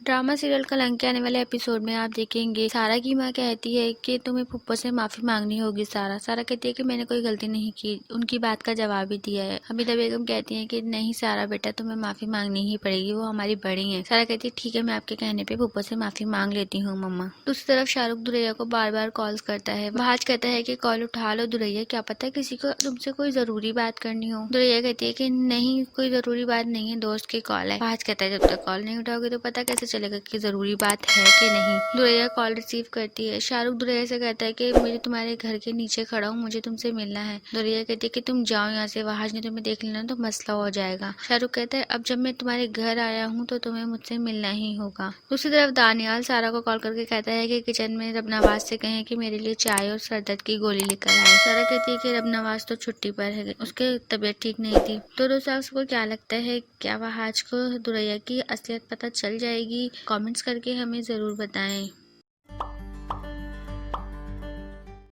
Drama serial कलंक आने वाले एपिसोड में आप देखेंगे सारा की माँ कहती है कि तुम्हें फूफो से माफी मांगनी होगी। सारा कहती है कि मैंने कोई गलती नहीं की, उनकी बात का जवाब भी दिया है। हमीदा बेगम कहती है कि नहीं सारा बेटा, तुम्हें माफी मांगनी ही पड़ेगी, वो हमारी बड़ी है। सारा कहती है ठीक है, मैं आपके कहने पे फूफो से माफी मांग लेती हूँ मम्मा। दूसरी तरफ शाहरुख दुरैया को बार बार कॉल्स करता है। आज कहता है कि कॉल उठा लो दुरैया, क्या पता किसी को तुमसे कोई जरूरी बात करनी हो। दुरैया कहती है कि नहीं, कोई जरूरी बात नहीं है, दोस्त की कॉल है। आज कहता है जब तक कॉल नहीं उठाओगे तो पता कैसे चलेगा कि जरूरी बात है कि नहीं। दुरैया कॉल रिसीव करती है। शाहरुख दुरैया से कहता है कि मुझे तुम्हारे घर के नीचे खड़ा हूँ, मुझे तुमसे मिलना है। दुरैया कहती है कि तुम जाओ यहाँ से, वहाज ने तुम्हें देख लेना तो मसला हो जाएगा। शाहरुख कहता है अब जब मैं तुम्हारे घर आया हूँ तो तुम्हें मुझसे मिलना ही होगा। दूसरी तरफ दानियाल सारा को कॉल करके कहता है कि किचन में रबनवाज से कहें कि मेरे लिए चाय और सरदर्द की गोली लेकर आए। सारा कहती है कि रबनवाज तो छुट्टी पर है, उसके तबीयत ठीक नहीं थी। तो दोस्तों आपको क्या लगता है, क्या वहाज को दुरैया की असलियत पता चल जाएगी? कमेंट्स करके हमें जरूर बताएं।